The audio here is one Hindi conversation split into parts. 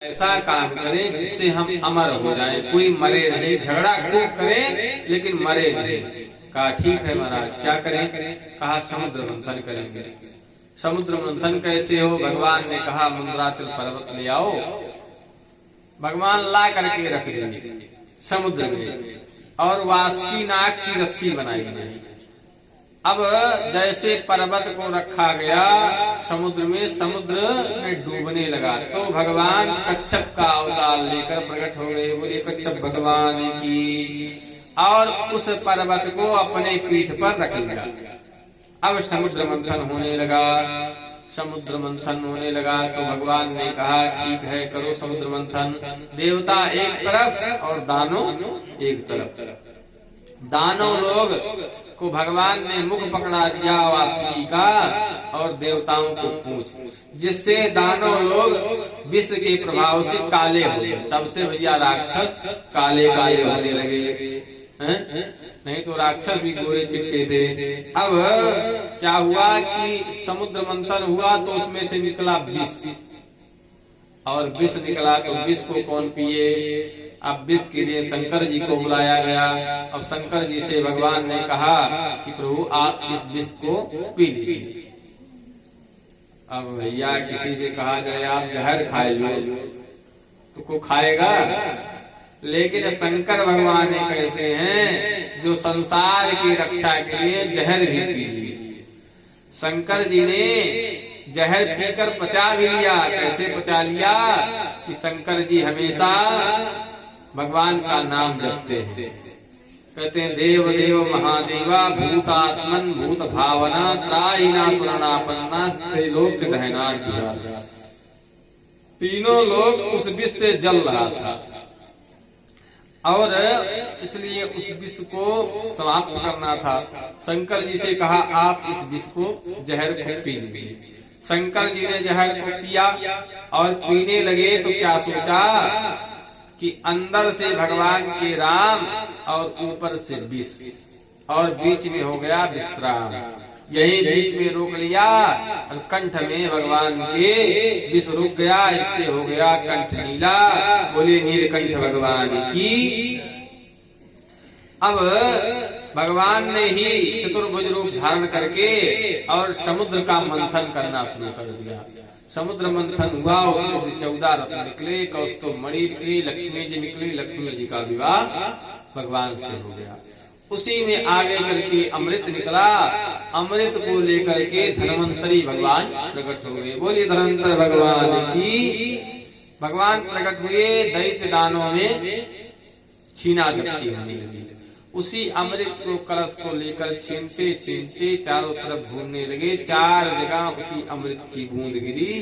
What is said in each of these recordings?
ऐसा काम करें जिससे हम अमर हो जाएं, कोई मरे नहीं, झगड़ा खूब करें लेकिन मरे नहीं। कहा ठीक है महाराज, क्या करें? कहा समुद्र मंथन करेंगे। समुद्र मंथन कैसे हो? भगवान ने कहा मंदराचल पर्वत ले आओ। भगवान ला करके रख देंगे समुद्र में, और वासुकी नाग की रस्सी बनाई गई। अब जैसे पर्वत को रखा गया समुद्र में डूबने लगा, तो भगवान कच्छप का अवतार लेकर प्रकट हो गए। बोले कच्छप भगवान की, और उस पर्वत को अपने पीठ पर रख लिया। अब समुद्र मंथन होने लगा। समुद्र मंथन होने लगा तो भगवान ने कहा ठीक है, करो समुद्र मंथन। देवता एक तरफ और दानव एक तरफ। दानव लोग को भगवान ने मुख पकड़ा दिया वासुकी का, और देवताओं को पूंछ, जिससे दानव लोग विष के प्रभाव से काले हो गए। तब से भैया राक्षस काले काले होने लगे हैं? नहीं तो राक्षस भी गोरे चिट्टे थे। अब क्या हुआ कि समुद्र मंथन हुआ तो उसमें से निकला विष, और विष निकला तो विष को कौन पिए? अब विष के लिए शंकर जी को बुलाया गया। अब शंकर जी से भगवान ने कहा कि प्रभु आप इस विष को पी लीजिए। अब भैया किसी से कहा जाए आप जहर खाए लो तो को खाएगा, लेकिन शंकर भगवान एक ऐसे हैं जो संसार की रक्षा के लिए जहर भी पी लिए। शंकर जी ने जहर पीकर पचा भी लिया। कैसे पचा लिया कि शंकर जी हमेशा भगवान का नाम जपते हैं। कहते हैं देव देव महादेवा भूतात्मन भूत भावना त्राहिना सुरनापन्ना त्रैलोक्य दहना। तीनों लोग उस विष से जल रहा था, और इसलिए उस विष को समाप्त करना था। शंकर जी से कहा आप इस विष को जहर को पी लीजिए। शंकर जी ने जहर को पिया, और पीने लगे तो क्या सोचा कि अंदर से भगवान के राम और ऊपर से विष, और बीच में हो गया विश्राम। यही बीच में रोक लिया और कंठ में भगवान के विष रुक गया। इससे हो गया कंठ नीला। बोले नीलकंठ भगवान की। अब भगवान ने ही चतुर्भुज रूप धारण करके और समुद्र का मंथन करना शुरू कर दिया। समुद्र मंथन हुआ, उसमें से 14 रत्न निकले, कौस्तुभ मणि निकली, लक्ष्मी जी निकली। लक्ष्मी जी का विवाह भगवान से हो गया। उसी में आगे चल के अमृत निकला। अमृत को लेकर के धन्वंतरी भगवान प्रकट हो गए। बोलिए धन्वंतर भगवान की। भगवान प्रकट हुए, दैत्य दानों में छीना झपटी होने लगी। उसी अमृत को कलश को लेकर छीनते छीनते चारों तरफ घूमने लगे। 4 जगह उसी अमृत की बूंद गिरी,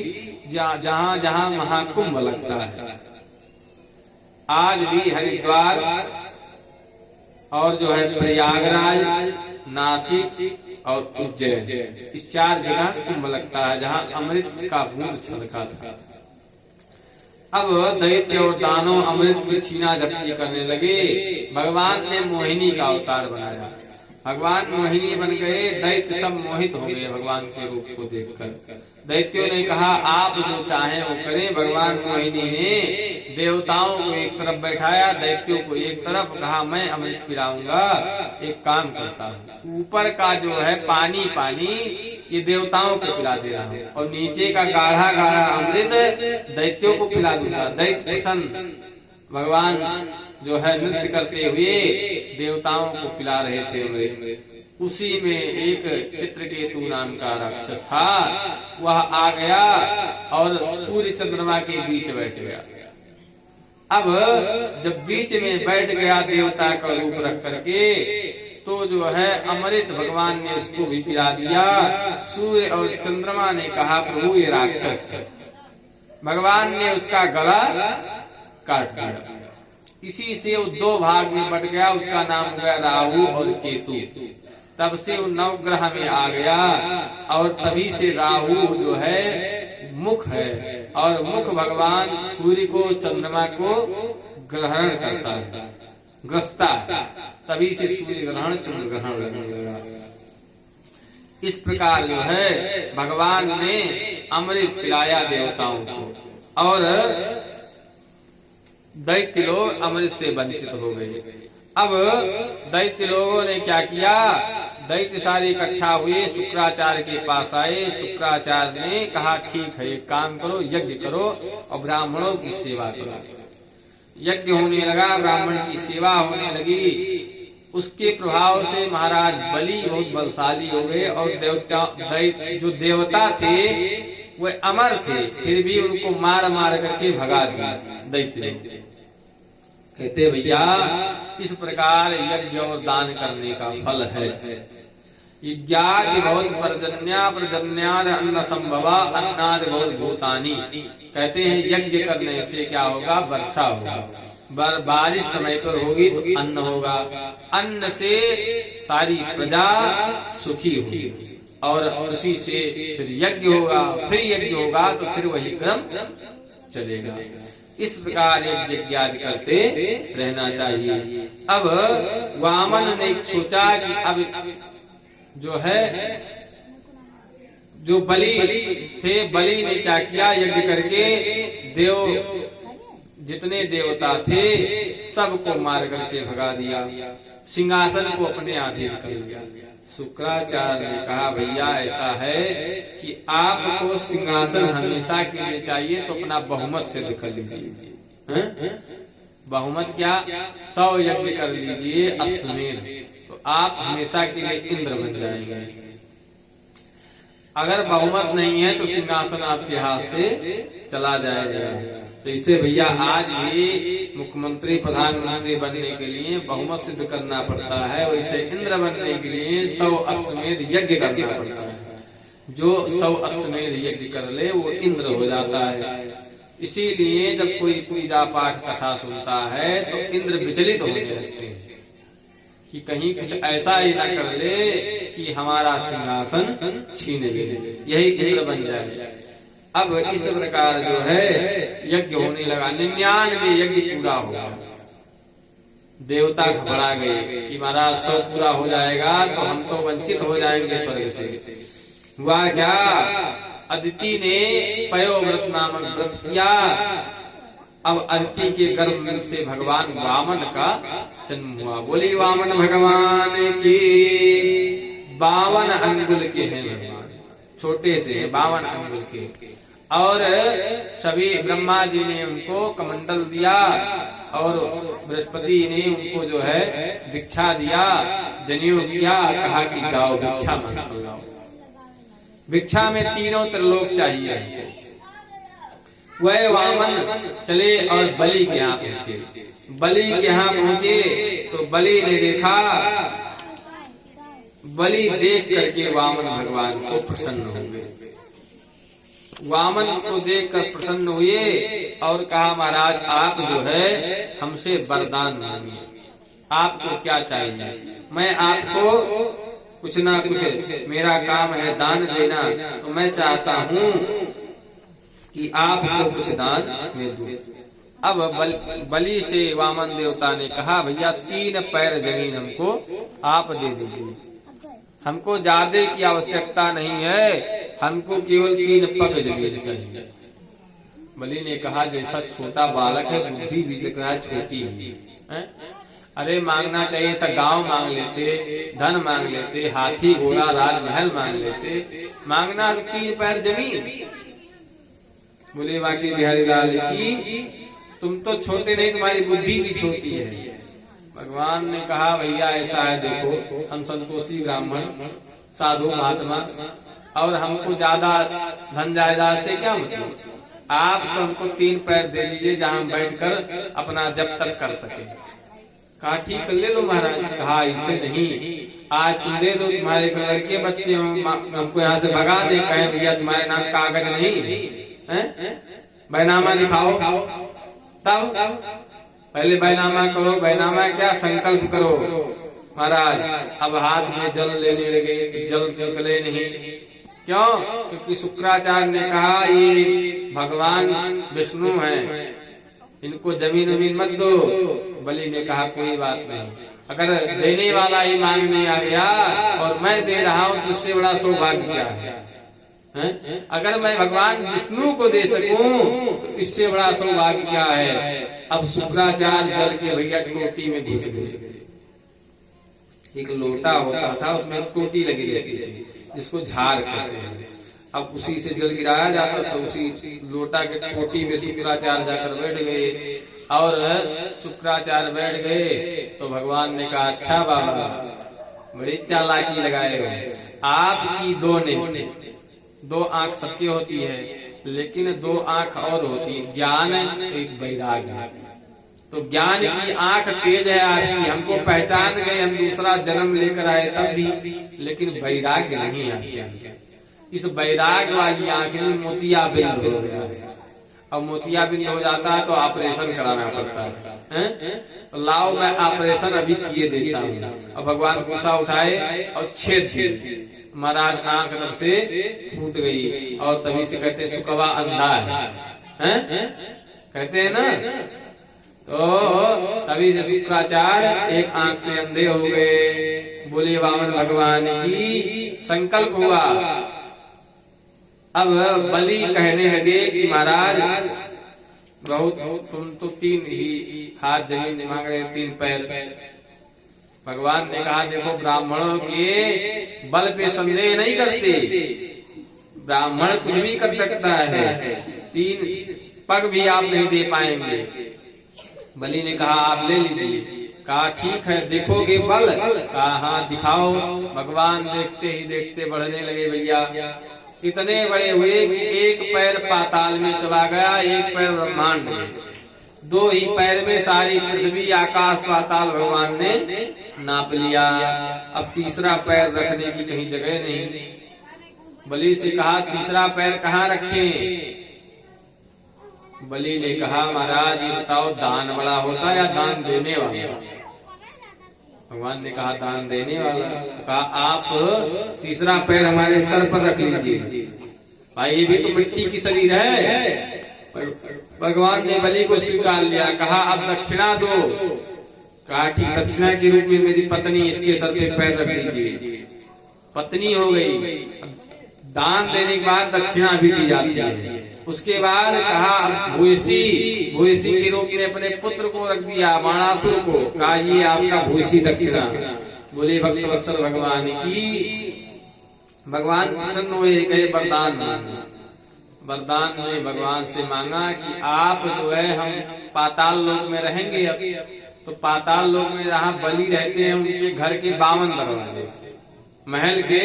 जहाँ जहाँ महाकुंभ लगता है। आज भी हरिद्वार और जो है प्रयागराज, नासिक और उज्जैन, इस 4 जगह कुंभ लगता है जहाँ अमृत का बूंद छलका था। अब दैत्य और दानव अमृत की छीना झपटी करने लगे। भगवान ने मोहिनी का अवतार बनाया। भगवान मोहिनी बन गए। दैत्य सब मोहित हो गए भगवान के रूप को देखकर। दैत्यों ने कहा आप जो चाहें वो करें। भगवान मोहिनी ने देवताओं को एक तरफ बैठाया, दैत्यों को एक तरफ। कहा मैं अमृत पिलाऊंगा। एक काम करता हूँ, ऊपर का जो है पानी ये देवताओं को पिला दे रहा हूँ, और नीचे का गाढ़ा गाढ़ा अमृत दैत्यों को पिला दूंगा। दैत्य प्रसन्न। भगवान जो है नृत्य करते हुए देवताओं को पिला रहे थे अमृत। उसी में एक चित्रकेतु नाम का राक्षस था, वह आ गया और सूर्य चंद्रमा के बीच बैठ गया। अब जब बीच में बैठ गया देवता का रूप रख करके, तो जो है अमृत भगवान ने उसको भी पिला दिया। सूर्य और चंद्रमा ने कहा प्रभु ये राक्षस है। भगवान ने उसका गला काट दिया। इसी से वो 2 भाग में बट गया। उसका नाम हो गया राहु और केतु। तब से वो 9 ग्रह में आ गया, और तभी से राहु जो है मुख है, और मुख भगवान सूर्य को चंद्रमा को ग्रहण करता है, ग्रस्ता। तभी से सूर्य ग्रहण चंद्र ग्रहण लगने लगा। इस प्रकार जो है भगवान ने अमृत पिलाया देवताओं को, और दैत्य लोग अमृत से वंचित हो गए। अब दैत्य लोगों ने क्या किया, दैत्य सारे इकट्ठा हुए, शुक्राचार्य के पास आए। शुक्राचार्य ने कहा ठीक है, एक काम करो, यज्ञ करो और ब्राह्मणों की सेवा करो। यज्ञ होने लगा, ब्राह्मण की सेवा होने लगी। उसके प्रभाव से महाराज बलि बहुत बलशाली हो गए और जो देवता थे वे अमर थे, फिर भी उनको मार मार करके भगा दिया दैत्य। कहते भैया इस प्रकार यज्ञ और दान करने का फल है। यज्ञादि बहुत पर्जन्या पर्जन्याद अन्न संभवा अन्नादि बहुत भूतानी। कहते हैं यज्ञ करने से क्या होगा, वर्षा होगा, बारिश समय पर होगी तो अन्न होगा, अन्न से सारी प्रजा सुखी होगी और उसी से फिर यज्ञ होगा, फिर यज्ञ होगा तो फिर वही क्रम चलेगा। इस प्रकार यज्ञ आदि करते रहना चाहिए। अब वामन ने सोचा कि अब जो है जो बलि थे, बलि ने क्या किया, यज्ञ करके जितने देवता थे सबको मार करके भगा दिया, सिंहासन को अपने अधीन कर लिया। शुक्राचार्य ने कहा भैया ऐसा है कि आपको सिंहासन हमेशा के लिए चाहिए तो अपना बहुमत सिद्ध कर लीजिए। बहुमत क्या, 100 यज्ञ कर लीजिए अश्वमेध, तो आप हमेशा के लिए इंद्र बन जाएंगे। अगर बहुमत नहीं है तो सिंहासन आपके हाथ से चला जाएगा। तो इसे भैया आज भी मुख्यमंत्री प्रधानमंत्री बनने के लिए बहुमत सिद्ध करना पड़ता है, वैसे इंद्र बनने के लिए 100 अश्वमेध यज्ञ करना पड़ता है। जो 100 अश्वमेध यज्ञ कर ले वो इंद्र हो जाता है। इसीलिए जब कोई पूजा पाठ कथा सुनता है तो इंद्र विचलित होने लगते हैं कि कहीं कुछ ऐसा ही न कर ले कि हमारा सिंहासन छीन ले, यही इंद्र बन जाए। अब इस प्रकार जो है यज्ञ होने लगा, 99 यज्ञ पूरा होगा। देवता घबरा गए कि महाराज 100 पूरा हो जाएगा तो हम तो वंचित हो जाएंगे स्वर्ग से। हुआ क्या, अदिति ने पयोव्रत नामक व्रत किया। अब अदिति के गर्भ से भगवान वामन का जन्म हुआ। बोली वामन भगवान की। 52 अंगुल के हैं भगवान, छोटे से 52 अंगुल के। और सभी ब्रह्मा जी ने उनको कमंडल दिया और बृहस्पति ने उनको जो है दीक्षा दिया, जनेऊ किया, कहा कि जाओ भिक्षा मांगो। भिक्षा में तीनों त्रिलोक चाहिए। वह वामन चले और बलि के यहाँ पहुंचे। बलि के यहाँ पहुंचे तो बलि ने देखा, बलि देख करके वामन भगवान को प्रसन्न हो गए। वामन को देखकर प्रसन्न हुए और कहा महाराज आप जो है हमसे वरदान मांगिए, आपको क्या चाहिए। मैं आपको कुछ ना कुछ, मेरा काम है दान देना, तो मैं चाहता हूँ कि आपको कुछ दान मैं दूं। अब बलि से वामन देवता ने कहा भैया 3 पैर जमीन हमको आप दे दीजिए, हमको ज्यादा की आवश्यकता नहीं है, हमको केवल 3 पग जमीन चाहिए। बलि ने कहा जैसा छोटा बालक है, बुद्धि भी दिख रहा है छोटी है। अरे मांगना चाहिए था गांव मांग लेते, धन मांग लेते, हाथी घोड़ा राजमहल मांग लेते, मांगना तो 3 पैर जमीन। बोले बाकी बिहारी लाल की तुम तो छोटे नहीं, तुम्हारी बुद्धि भी छोटी है। भगवान ने कहा भैया ऐसा है, देखो हम संतोषी ब्राह्मण साधु महात्मा और हमको ज्यादा धन जायदाद से क्या मतलब, आप तो हमको 3 पैर दे दीजिए जहाँ हम बैठकर अपना जब तक कर सके। कहा ठीक कर ले लो महाराज। कहा इससे नहीं, आज तुम दे दो, तुम्हारे लड़के बच्चे हमको यहाँ से भगा दे, कहे भैया तुम्हारे नाम कागज नहीं है, बैनामा दिखाओ। तब पहले बैनामा करो, बैनामा क्या संकल्प करो। महाराज अब हाथ में जल लेने लगे, जल निकले नहीं। क्यों? क्योंकि शुक्राचार्य ने कहा ये भगवान विष्णु हैं, इनको जमीन वमीन मत दो। बलि ने कहा कोई बात नहीं, अगर देने वाला ही मांगने आ गया और मैं दे रहा हूँ तो इससे बड़ा सौभाग्य क्या है। हैं? अगर मैं भगवान विष्णु को दे सकूं तो इससे बड़ा सौभाग्य क्या है। अब शुक्राचार्य जल के भैया टोटी में घुस गए। एक लोटा होता था, उसमें टोटी लगी रहती थी जिसको झार कहते हैं। अब उसी से जल गिराया जाता तो उसी लोटा के टोटी में शुक्राचार्य जाकर बैठ गए। और शुक्राचार्य बैठ गए तो भगवान ने कहा, अच्छा बाबा बड़ी चालाकी लगाए हो, आपकी दो आंख सबकी होती है, लेकिन दो आंख और होती है, ज्ञान एक वैराग्य। तो ज्ञान की आंख तेज है आपकी, हमको पहचान गए, हम दूसरा जन्म लेकर आए तब भी, लेकिन वैराग्य नहीं आपके। इस वैराग्य वाली आंख में मोतियाबिंद हो गया है। अब मोतियाबिंद हो जाता है तो ऑपरेशन कराना पड़ता है। तो लाओ मैं ऑपरेशन अभी किए देता हूँ। और भगवान गुस्सा उठाए और छेद दिए। महाराज आंख तब से फूट गई और तभी से कहते हैं सुकवा अंधा है, कहते हैं ना। तो तभी से शुक्राचार्य एक आंख से अंधे हो गए। बोले वामन भगवान की संकल्प हुआ। अब बलि कहने लगे कि महाराज बहुत तुम तो 3 ही हाथ जमीन मांग रहे, 3 पैर। भगवान ने कहा, देखो ब्राह्मणों के बल पे संदेह नहीं करते, ब्राह्मण कुछ भी कर सकता है, 3 पग भी आप नहीं दे पाएंगे। बलि ने कहा, आप ले लीजिए। कहा ठीक है, देखोगे बल? कहा हाँ दिखाओ। भगवान देखते ही देखते बढ़ने लगे भैया। इतने बड़े हुए कि एक पैर पाताल में चला गया, एक पैर ब्रह्मांड में। 2 ही पैर में सारी पृथ्वी आकाश पाताल भगवान ने नाप लिया। अब तीसरा पैर रखने की कहीं जगह नहीं। बलि से कहा, तीसरा पैर कहाँ रखें? बलि ने कहा, महाराज ये बताओ, दान बड़ा होता या दान देने वाला? भगवान ने कहा, दान देने वाला। तो कहा, आप तीसरा पैर हमारे सर पर रख लीजिए। भाई ये भी तो मिट्टी की शरीर है। भगवान ने बलि को स्वीकार लिया। कहा, अब दक्षिणा दो। कहा ठीक, दक्षिणा के रूप में मेरी पत्नी इसके सर पे पैर रख लीजिए। पत्नी हो गई। दान देने के बाद दक्षिणा भी दी जाती है। उसके बाद कहा, भूयसी के रूप में अपने पुत्र को रख दिया, बाणासुर को। कहा ये आपका भूयसी दक्षिणा। बोले भक्तवत्सल भगवान की। भगवान प्रसन्न हुए, कहे वरदान मांगा। वरदान ने भगवान से मांगा कि आप जो है, हम पाताल लोक में रहेंगे। अब तो पाताल लोक में जहाँ बलि रहते हैं उनके घर के 52 दरवाजे, महल के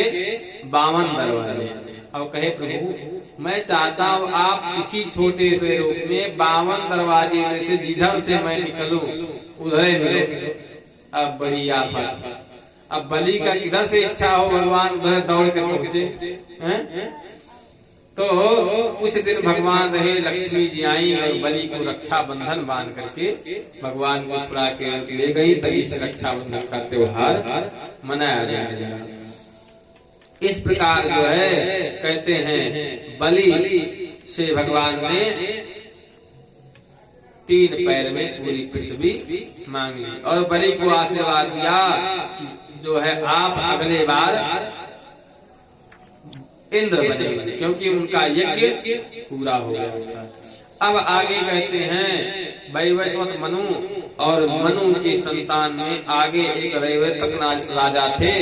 52 दरवाजे। अब कहे प्रभु मैं चाहता हूँ आप किसी छोटे से रूप में 52 दरवाजे में से जिधर से मैं निकलूं उधर ही मिलो। अब बड़ी आफत। अब बलि का किधर से इच्छा हो, भगवान उधर दौड़ कर पहुंचे हैं। तो उस दिन भगवान रहे, लक्ष्मी जी आई और बलि को रक्षा बंधन बांध करके भगवान को छुड़ा के ले गई। तभी से रक्षा बंधन का त्योहार मनाया जाएगा। इस प्रकार जो है कहते हैं, बलि से भगवान ने 3 पैर में पूरी पृथ्वी मांग ली और बलि को आशीर्वाद दिया जो है आप अगले बार इंद्र बनेंगे, क्योंकि उनका यज्ञ पूरा हो गया था। अब आगे कहते हैं, वैवस्वत मनु और मनु के संतान में आगे एक रैवतक राजा थे।